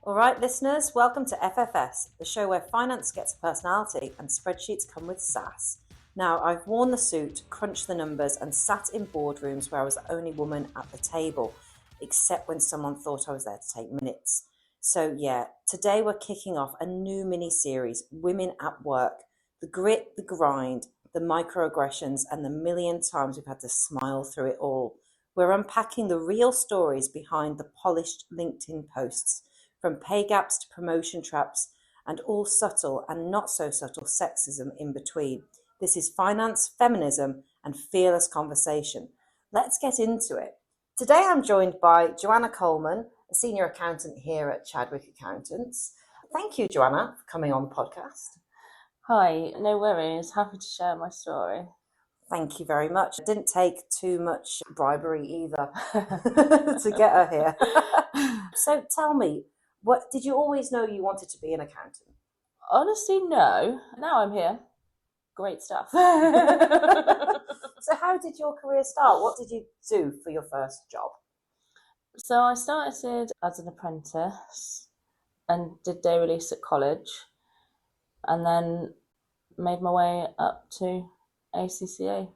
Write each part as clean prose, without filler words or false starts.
All right, listeners, welcome to FFS, the show where finance gets a personality and spreadsheets come with sass. Now, I've worn the suit, crunched the numbers, and sat in boardrooms where I was the only woman at the table, except when someone thought I was there to take minutes. So yeah, today we're kicking off a new mini-series, Women at Work. The grit, the grind, the microaggressions, and the million times we've had to smile through it all. We're unpacking the real stories behind the polished LinkedIn posts, from pay gaps to promotion traps, and all subtle and not so subtle sexism in between. This is finance, feminism, and fearless conversation. Let's get into it. Today I'm joined by Joanna Coleman, a senior accountant here at Chadwick Accountants. Thank you, Joanna, for coming on the podcast. Hi, no worries. Happy to share my story. Thank you very much. It didn't take too much bribery either to get her here. So tell me, what did you always know you wanted to be an accountant? Honestly, no. Now I'm here. Great stuff. So how did your career start? What did you do for your first job? So I started as an apprentice and did day release at college, and then made my way up to ACCA.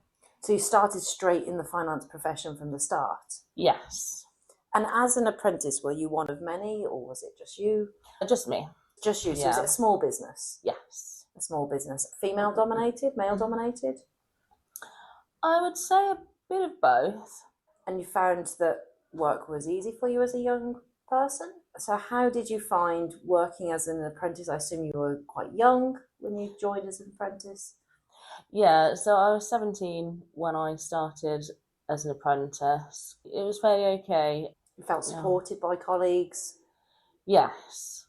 So you started straight in the finance profession from the start? Yes. And as an apprentice, were you one of many, or was it just you? Just me. Just you. So Yeah. was it a small business? Yes. A small business. Female dominated, male dominated? I would say a bit of both. And you found that work was easy for you as a young person? So how did you find working as an apprentice? I assume you were quite young when you joined as an apprentice. Yeah, so I was 17 when I started as an apprentice. It was fairly okay. You felt supported by colleagues? Yes.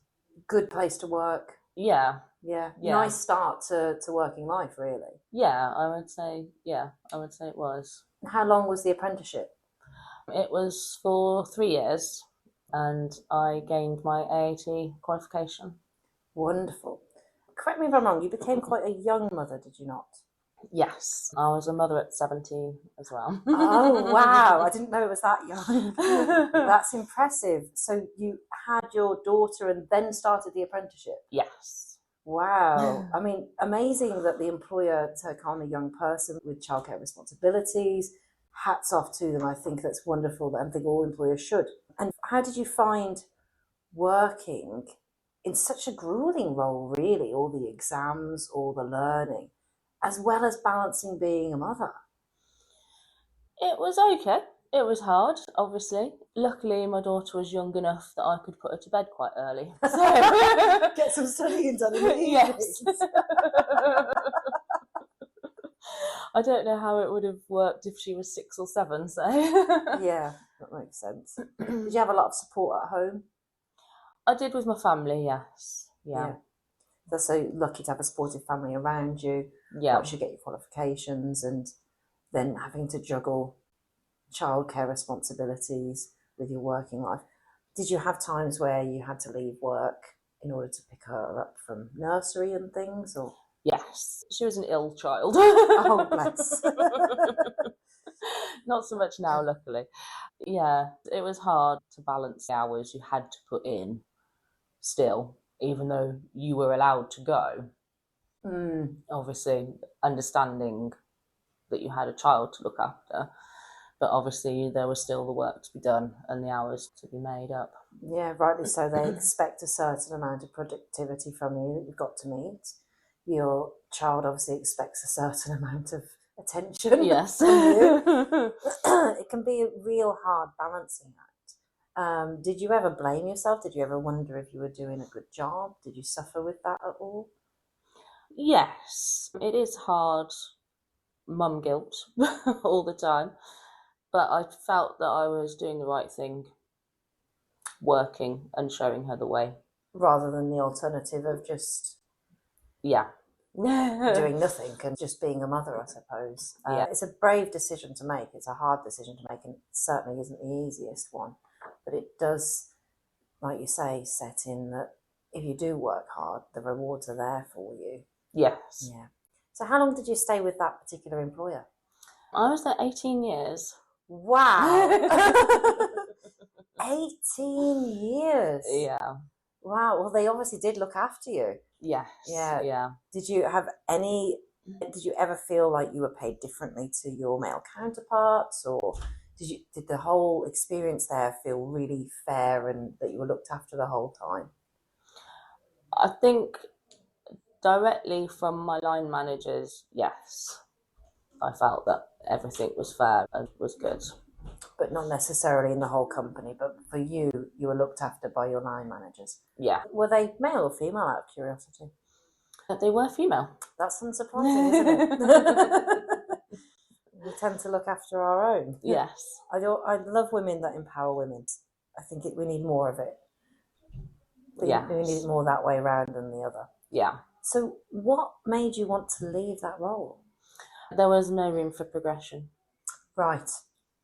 Good place to work? Yeah. Yeah. Nice start to working life, really. Yeah, I would say it was. How long was the apprenticeship? It was for 3 years, and I gained my AAT qualification. Wonderful. Correct me if I'm wrong, you became quite a young mother, did you not? Yes, I was a mother at 17 as well. Oh, wow. I didn't know it was that young. That's impressive. So you had your daughter and then started the apprenticeship? Yes. Wow. I mean, amazing that the employer took on a young person with childcare responsibilities. Hats off to them. I think that's wonderful. I think all employers should. And how did you find working in such a grueling role, really? All the exams, all the learning, as well as balancing being a mother? It was okay. It was hard, obviously. Luckily, my daughter was young enough that I could put her to bed quite early. So get some studying done in the evenings. Yes. I don't know how it would have worked if she was 6 or 7, so... Yeah, that makes sense. Did you have a lot of support at home? I did with my family, yes. Yeah. That's so lucky to have a supportive family around you. Yeah. Once you get your qualifications, and then having to juggle childcare responsibilities with your working life. Did you have times where you had to leave work in order to pick her up from nursery and things, or...? Yes, she was an ill child. Oh, bless. Not so much now, luckily. Yeah, it was hard to balance the hours you had to put in still, even though you were allowed to go. Obviously, understanding that you had a child to look after, but obviously there was still the work to be done and the hours to be made up. Yeah, rightly so. They expect a certain amount of productivity from you that you've got to meet. Your child obviously expects a certain amount of attention. Yes. From you. It can be a real hard balancing act. Did you ever blame yourself? Did you ever wonder if you were doing a good job? Did you suffer with that at all? Yes, it is hard mum guilt all the time, but I felt that I was doing the right thing, working and showing her the way. Rather than the alternative of just... Yeah. doing nothing and just being a mother, I suppose. It's a brave decision to make. It's a hard decision to make, and it certainly isn't the easiest one. But it does, like you say, set in that if you do work hard, the rewards are there for you. Yes. Yeah. So how long did you stay with that particular employer? I was there 18 years. Wow. 18 years. Yeah. Wow. Well, they obviously did look after you. Yes. Yeah. Did you ever feel like you were paid differently to your male counterparts, or did the whole experience there feel really fair and that you were looked after the whole time? I think directly from my line managers, yes. I felt that everything was fair and was good. But not necessarily in the whole company, but for you, you were looked after by your line managers. Yeah. Were they male or female, out of curiosity? They were female. That's unsurprising, isn't it? We tend to look after our own. Yes. I love women that empower women. I think we need more of it. We need it more that way around than the other. Yeah. So what made you want to leave that role? There was no room for progression. Right.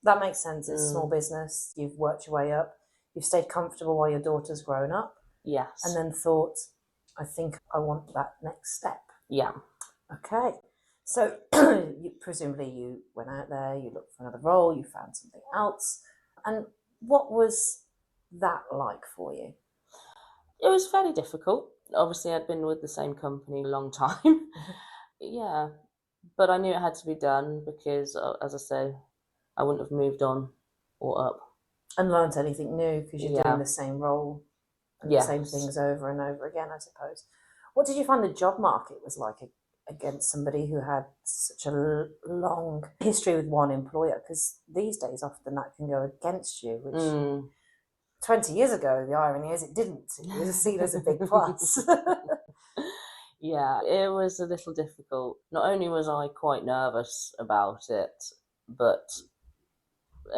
That makes sense. It's a small business. You've worked your way up. You've stayed comfortable while your daughter's grown up. Yes. And then thought, I think I want that next step. Yeah. Okay. So presumably you went out there, you looked for another role, you found something else. And what was that like for you? It was fairly difficult. Obviously, I'd been with the same company a long time. Yeah. But I knew it had to be done because, as I say, I wouldn't have moved on or up. And learnt anything new because you're doing the same role and the same things over and over again, I suppose. What did you find the job market was like against somebody who had such a long history with one employer? Because these days often that can go against you, which 20 years ago, the irony is it didn't. It was seen as a big plus. Yeah, it was a little difficult. Not only was I quite nervous about it, but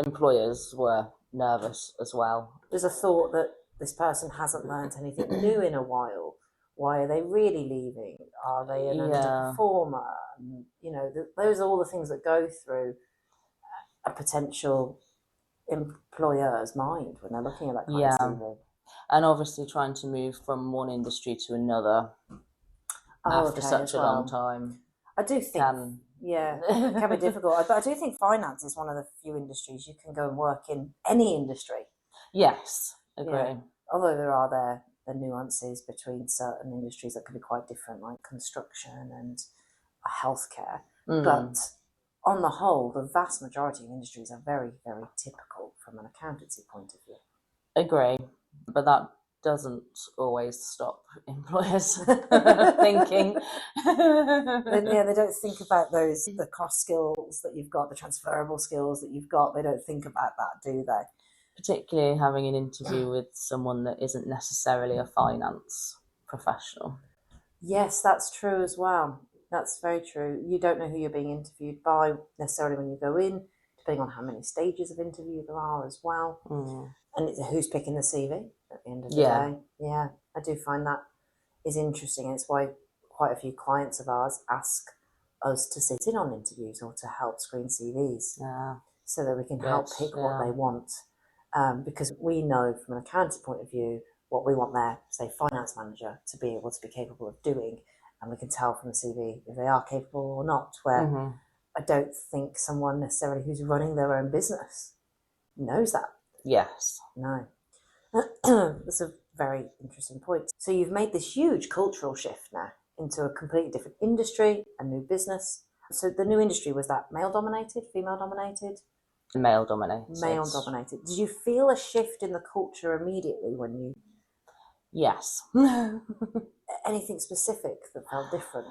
employers were nervous as well. There's a thought that this person hasn't learned anything new in a while. Why are they really leaving? Are they an underperformer? You know, those are all the things that go through a potential employer's mind when they're looking at that kind of CV. And obviously trying to move from one industry to another after such a long time. I do think, it can be difficult. But I do think finance is one of the few industries you can go and work in any industry. Yes, agree. Yeah. Although there are the nuances between certain industries that can be quite different, like construction and healthcare. But on the whole, the vast majority of industries are very, very typical from an accountancy point of view. Agree. But that doesn't always stop employers thinking. They don't think about the cross skills that you've got, the transferable skills that you've got. They don't think about that, do they? Particularly having an interview with someone that isn't necessarily a finance professional. Yes, that's true as well. That's very true. You don't know who you're being interviewed by necessarily when you go in, depending on how many stages of interview there are as well. And it's who's picking the CV at the end of the day. Yeah, I do find that is interesting. And it's why quite a few clients of ours ask us to sit in on interviews or to help screen CVs so that we can help pick what they want. Because we know from an accountant point of view what we want their, say, finance manager to be able to be capable of doing. And we can tell from the CV if they are capable or not, where I don't think someone necessarily who's running their own business knows that. Yes. No. That's a very interesting point. So you've made this huge cultural shift now into a completely different industry, a new business. So the new industry, was that male-dominated, female-dominated? Male-dominated. Male-dominated. Did you feel a shift in the culture immediately when you... Yes. Anything specific that felt different?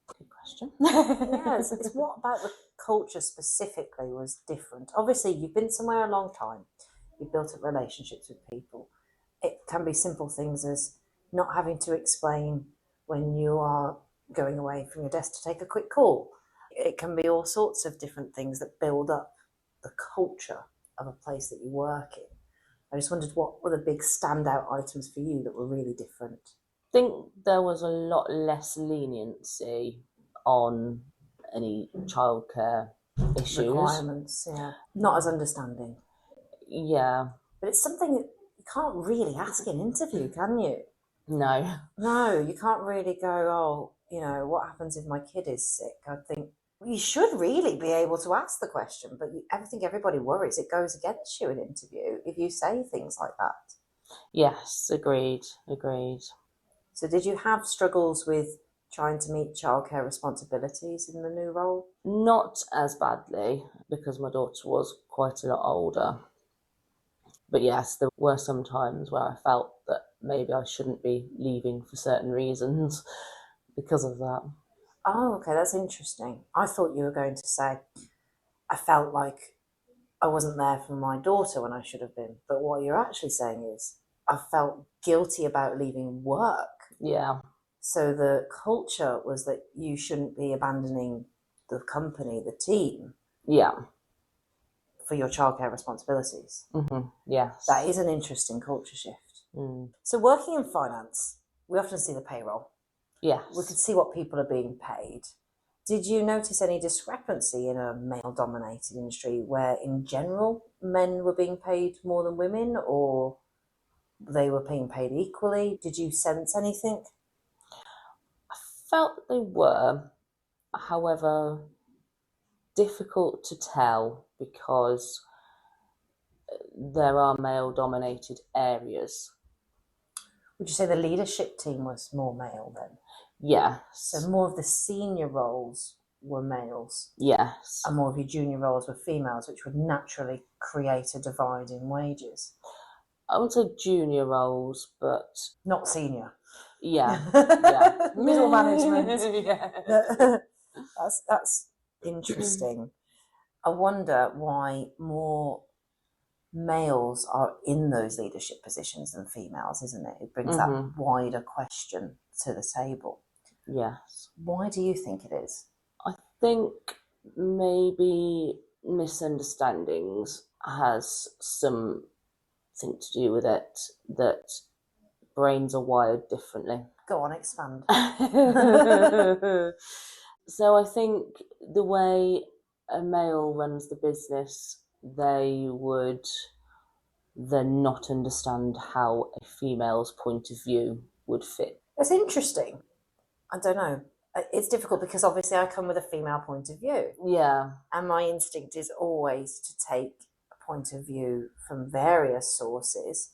Good question. Yes, it's what about the culture specifically was different? Obviously, you've been somewhere a long time. You've built up relationships with people. It can be simple things as not having to explain when you are going away from your desk to take a quick call. It can be all sorts of different things that build up the culture of a place that you work in. I just wondered what were the big standout items for you that were really different? I think there was a lot less leniency on any childcare issues. Requirements, not as understanding. Yeah. But it's something that you can't really ask in an interview, can you? No. No, you can't really go, what happens if my kid is sick? I think you should really be able to ask the question, but I think everybody worries it goes against you in an interview if you say things like that. Yes, agreed. So did you have struggles with trying to meet childcare responsibilities in the new role? Not as badly because my daughter was quite a lot older. But yes, there were some times where I felt that maybe I shouldn't be leaving for certain reasons because of that. Oh, okay, that's interesting. I thought you were going to say, I felt like I wasn't there for my daughter when I should have been. But what you're actually saying is, I felt guilty about leaving work. Yeah. So the culture was that you shouldn't be abandoning the company, the team, Yeah. for your childcare responsibilities. Yes. That is an interesting culture shift. So working in finance, we often see the payroll. Yes. We can see what people are being paid. Did you notice any discrepancy in a male-dominated industry where, in general, men were being paid more than women, or they were being paid equally? Did you sense anything? I felt that they were, however, difficult to tell because there are male-dominated areas. Would you say the leadership team was more male then? Yes. So more of the senior roles were males? Yes. And more of your junior roles were females, which would naturally create a divide in wages? I would say junior roles, but... Not senior? Yeah. Middle management? Yeah. That's interesting. I wonder why more males are in those leadership positions than females, isn't it? It brings that wider question to the table. Yes. Why do you think it is? I think maybe misunderstandings has something to do with it, that brains are wired differently. Go on, expand. So I think the way a male runs the business, they would then not understand how a female's point of view would fit. It's interesting. I don't know. It's difficult because obviously I come with a female point of view. Yeah. And my instinct is always to take a point of view from various sources.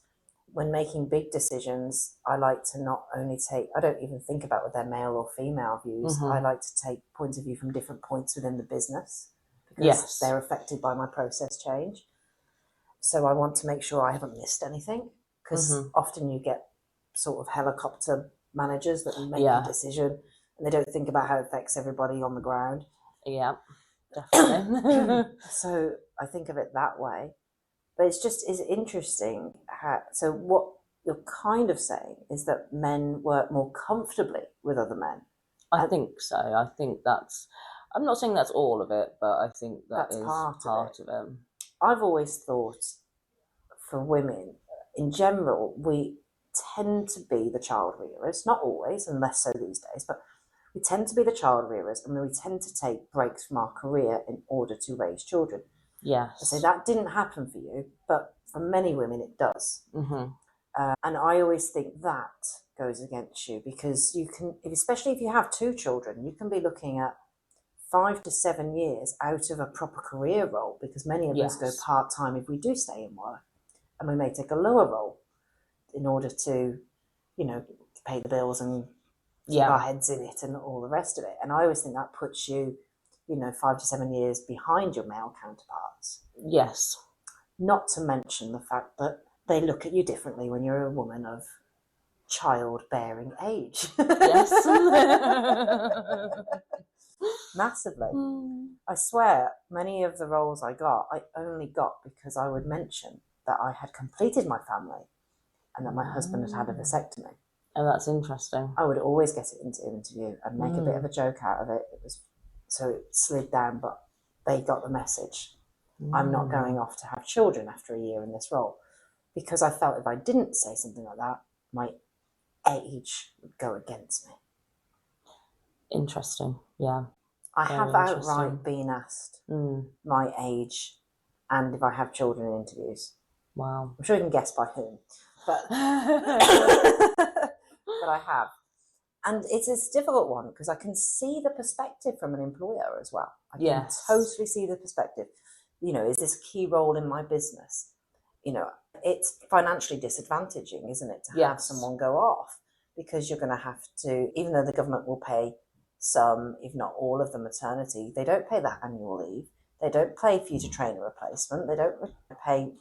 When making big decisions, I like to not only I don't even think about whether they're male or female views. I like to take points of view from different points within the business because they're affected by my process change. So I want to make sure I haven't missed anything, because often you get sort of helicopter managers that make a decision and they don't think about how it affects everybody on the ground. Yeah, definitely. So I think of it that way. But it's interesting so what you're kind of saying is that men work more comfortably with other men. I think so. I think I'm not saying that's all of it, but I think that's part of it. I've always thought for women, in general, we tend to be the child rearers, not always, and less so these days, but we tend to be the child rearers, and we tend to take breaks from our career in order to raise children. Yes. So that didn't happen for you, but for many women it does. And I always think that goes against you, because you can, especially if you have two children, you can be looking at 5 to 7 years out of a proper career role, because many of us go part-time if we do stay in work, and we may take a lower role in order to, pay the bills and keep our heads in it and all the rest of it. And I always think that puts you, 5 to 7 years behind your male counterparts. Yes. Not to mention the fact that they look at you differently when you're a woman of childbearing age. Yes. Massively. I swear, many of the roles I only got because I would mention that I had completed my family and that my husband had had a vasectomy. Oh, that's interesting. I would always get it into interview and make a bit of a joke out of it. So it slid down, but they got the message. I'm not going off to have children after a year in this role, because I felt if I didn't say something like that, my age would go against me. Interesting, yeah. I have outright been asked my age and if I have children in interviews. Wow. I'm sure you can guess by whom, but but I have. And it's a difficult one because I can see the perspective from an employer as well. I can totally see the perspective. Is this a key role in my business? it's financially disadvantaging, isn't it, to have someone go off, because you're going to have to, even though the government will pay some, if not all of the maternity, they don't pay that annual leave. They don't pay for you to train a replacement. They don't pay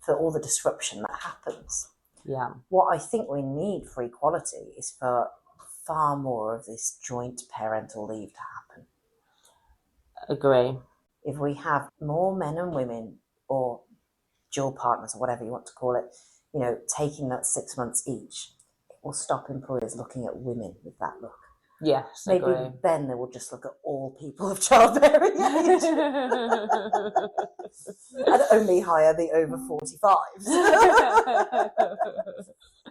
for all the disruption that happens. Yeah. What I think we need for equality is for far more of this joint parental leave to happen. Agree. If we have more men and women, or dual partners, or whatever you want to call it, taking that 6 months each, it will stop employers looking at women with that look. Yes, maybe agree. Then they will just look at all people of childbearing age and only hire the over 45s.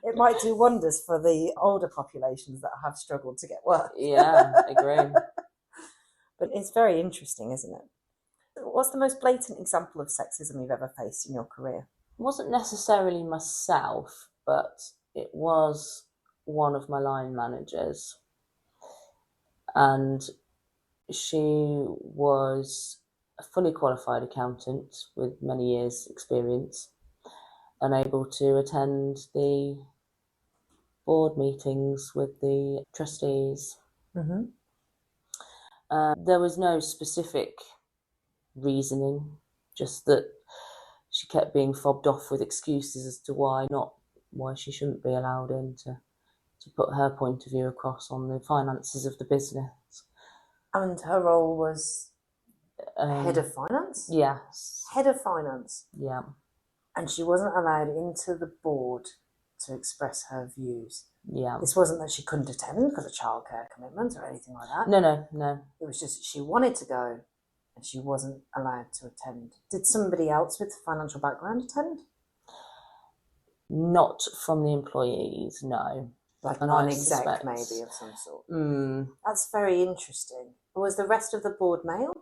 It might do wonders for the older populations that have struggled to get work. Yeah, agree. But it's very interesting, isn't it? What's the most blatant example of sexism you've ever faced in your career? It wasn't necessarily myself, but it was one of my line managers. And she was a fully qualified accountant with many years' experience, unable to attend the board meetings with the trustees. Mm-hmm. There was no specific reasoning, just that she kept being fobbed off with excuses as to why she shouldn't be allowed in to put her point of view across on the finances of the business. And her role was head of finance? Yes. Head of finance? Yeah. And she wasn't allowed into the board to express her views? Yeah. This wasn't that she couldn't attend because of childcare commitments or anything like that? No. It was just she wanted to go and she wasn't allowed to attend. Did somebody else with financial background attend? Not from the employees, no. Like a non-exec maybe of some sort. That's very interesting. Was the rest of the board male?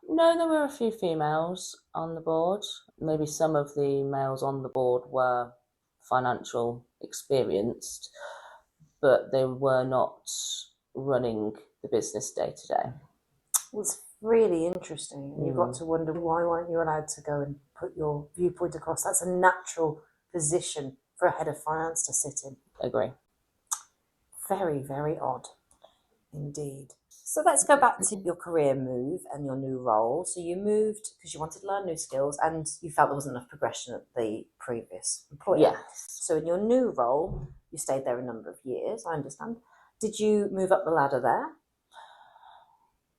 No, there were a few females on the board. Maybe some of the males on the board were financial experienced, but they were not running the business day to day. It's really interesting. You've got to wonder, why weren't you allowed to go and put your viewpoint across? That's a natural position for a head of finance to sit in. Agree. Very, very odd indeed. So let's go back to your career move and your new role. So you moved because you wanted to learn new skills and you felt there wasn't enough progression at the previous employer. Yes. So in your new role, you stayed there a number of years, I understand. Did you move up the ladder there?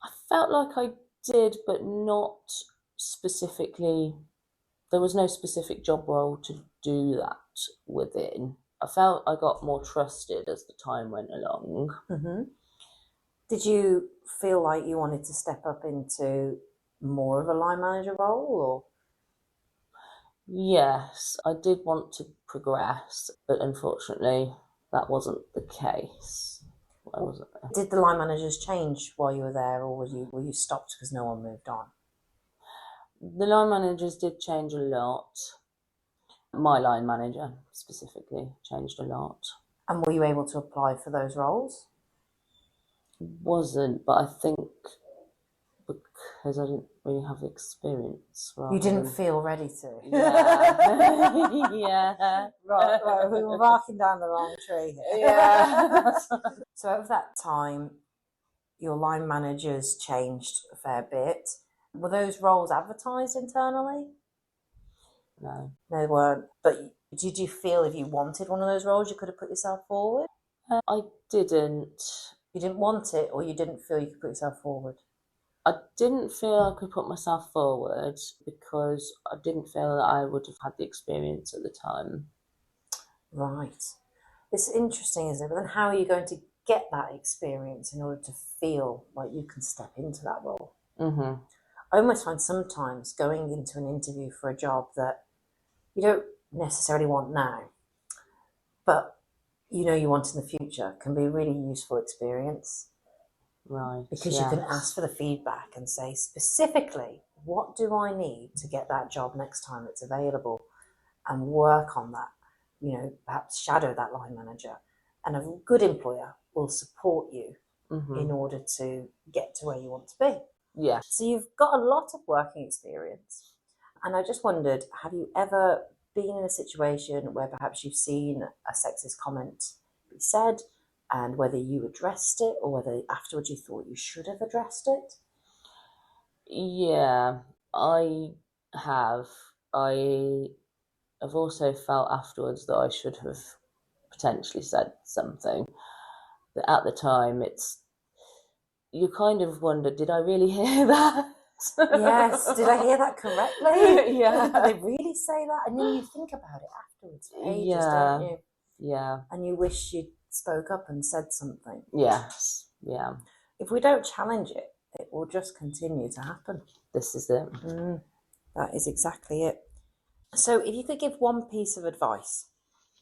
I felt like I did, but not specifically. There was no specific job role to do that within. I felt I got more trusted as the time went along. Mm-hmm. Did you feel like you wanted to step up into more of a line manager role, or? Yes, I did want to progress, but unfortunately that wasn't the case. Did the line managers change while you were there, or were you stopped because no one moved on? The line managers did change a lot. My line manager specifically changed a lot. And were you able to apply for those roles? Wasn't, but I think because I didn't really have the experience. You didn't feel ready to? Yeah. Yeah. Right, we were barking down the wrong tree here. Yeah. So over that time, your line managers changed a fair bit. Were those roles advertised internally? No. They weren't. But did you feel if you wanted one of those roles, you could have put yourself forward? I didn't. You didn't want it, or you didn't feel you could put yourself forward? I didn't feel I could put myself forward because I didn't feel that I would have had the experience at the time. Right. It's interesting, isn't it? But then how are you going to get that experience in order to feel like you can step into that role? Mm-hmm. I almost find sometimes going into an interview for a job that you don't necessarily want now, but you know you want in the future, can be a really useful experience. Right. Because you can ask for the feedback and say specifically, what do I need to get that job next time it's available, and work on that, perhaps shadow that line manager. And a good employer will support you in order to get to where you want to be. Yeah. So you've got a lot of working experience. And I just wondered, have you ever been in a situation where perhaps you've seen a sexist comment be said, and whether you addressed it or whether afterwards you thought you should have addressed it? Yeah, I have. I have also felt afterwards that I should have potentially said something. But at the time, you kind of wonder, did I really hear that? Yes, did I hear that correctly? Yeah. Did they really say that? And then you think about it afterwards for ages, don't you? Yeah. And you wish you'd spoke up and said something. Yes. Yeah. If we don't challenge it, it will just continue to happen. This is it. That is exactly it. So if you could give one piece of advice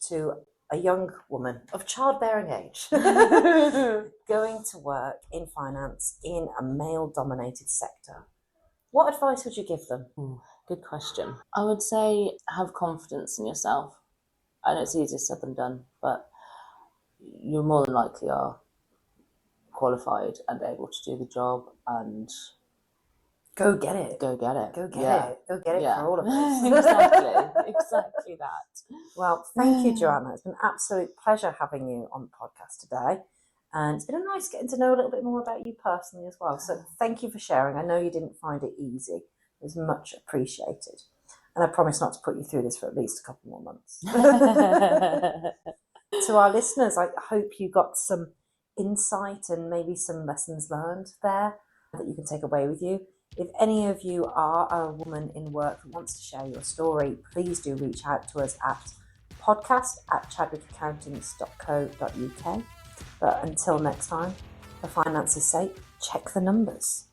to a young woman of childbearing age going to work in finance in a male-dominated sector, what advice would you give them? Good question. I would say have confidence in yourself. I know it's easier said than done, but you more than likely are qualified and able to do the job, and go get it. Go get it. Go get it. Go get it for all of us. Exactly that. Well, thank you, Joanna. It's been an absolute pleasure having you on the podcast today. And it's been nice getting to know a little bit more about you personally as well. So thank you for sharing. I know you didn't find it easy. It was much appreciated. And I promise not to put you through this for at least a couple more months. To our listeners, I hope you got some insight and maybe some lessons learned there that you can take away with you. If any of you are a woman in work who wants to share your story, please do reach out to us at podcast@chadwickaccountants.co.uk. But until next time, for finance's sake, check the numbers.